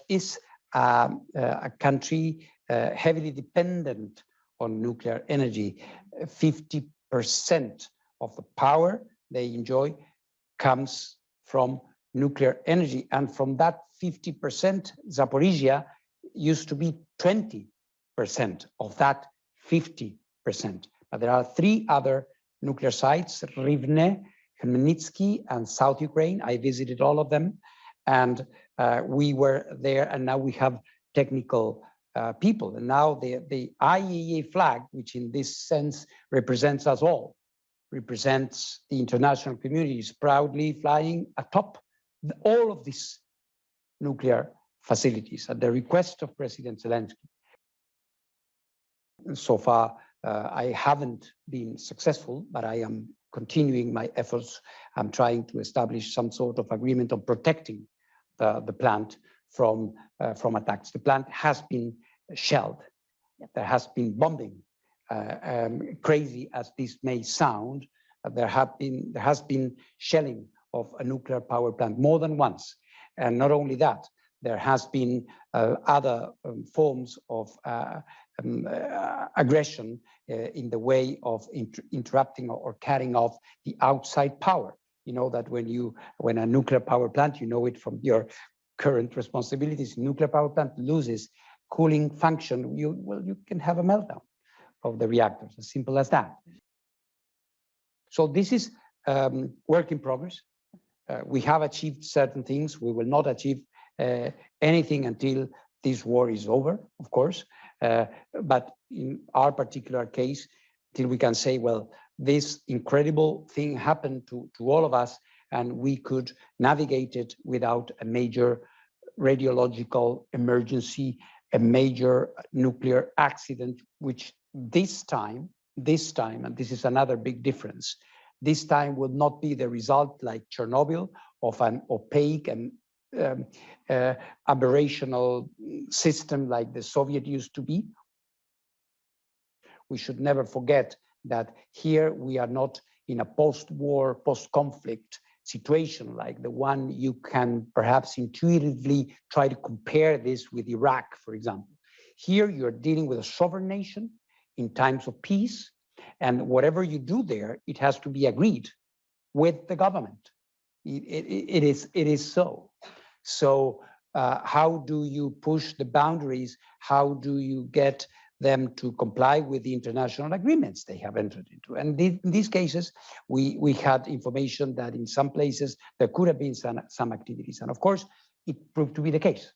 is a country heavily dependent on nuclear energy. 50% of the power they enjoy comes from nuclear energy. And from that 50%, Zaborigia used to be 20% of that 50%. But there are 3 other nuclear sites, Rivne, Khmelnytsky, and South Ukraine. I visited all of them, and we were there, and now we have technical people. And now the IAEA flag, which in this sense represents us all, represents the international community, is proudly flying atop all of these nuclear facilities at the request of President Zelensky. So far, I haven't been successful, but I am continuing my efforts. I'm trying to establish some sort of agreement on protecting the plant from attacks. The plant has been shelled. There has been bombing. Crazy as this may sound, there has been shelling of a nuclear power plant more than once. And not only that, there has been other forms of aggression in the way of interrupting or cutting off the outside power. You know that when a nuclear power plant, you know it from your current responsibilities, nuclear power plant loses cooling function, you can have a meltdown of the reactors, as simple as that. So this is work in progress. We have achieved certain things. We will not achieve anything until this war is over, of course. But in our particular case, till we can say, well, this incredible thing happened to all of us, and we could navigate it without a major radiological emergency, a major nuclear accident, which this time, and this is another big difference, this time will not be the result like Chernobyl of an opaque and aberrational system like the Soviet used to be. We should never forget that here we are not in a post-war, post-conflict situation like the one you can perhaps intuitively try to compare this with Iraq, for example. Here you're dealing with a sovereign nation in times of peace, and whatever you do there, it has to be agreed with the government. It is so. So how do you push the boundaries? How do you get them to comply with the international agreements they have entered into? And in these cases, we had information that in some places there could have been some activities. And of course, it proved to be the case.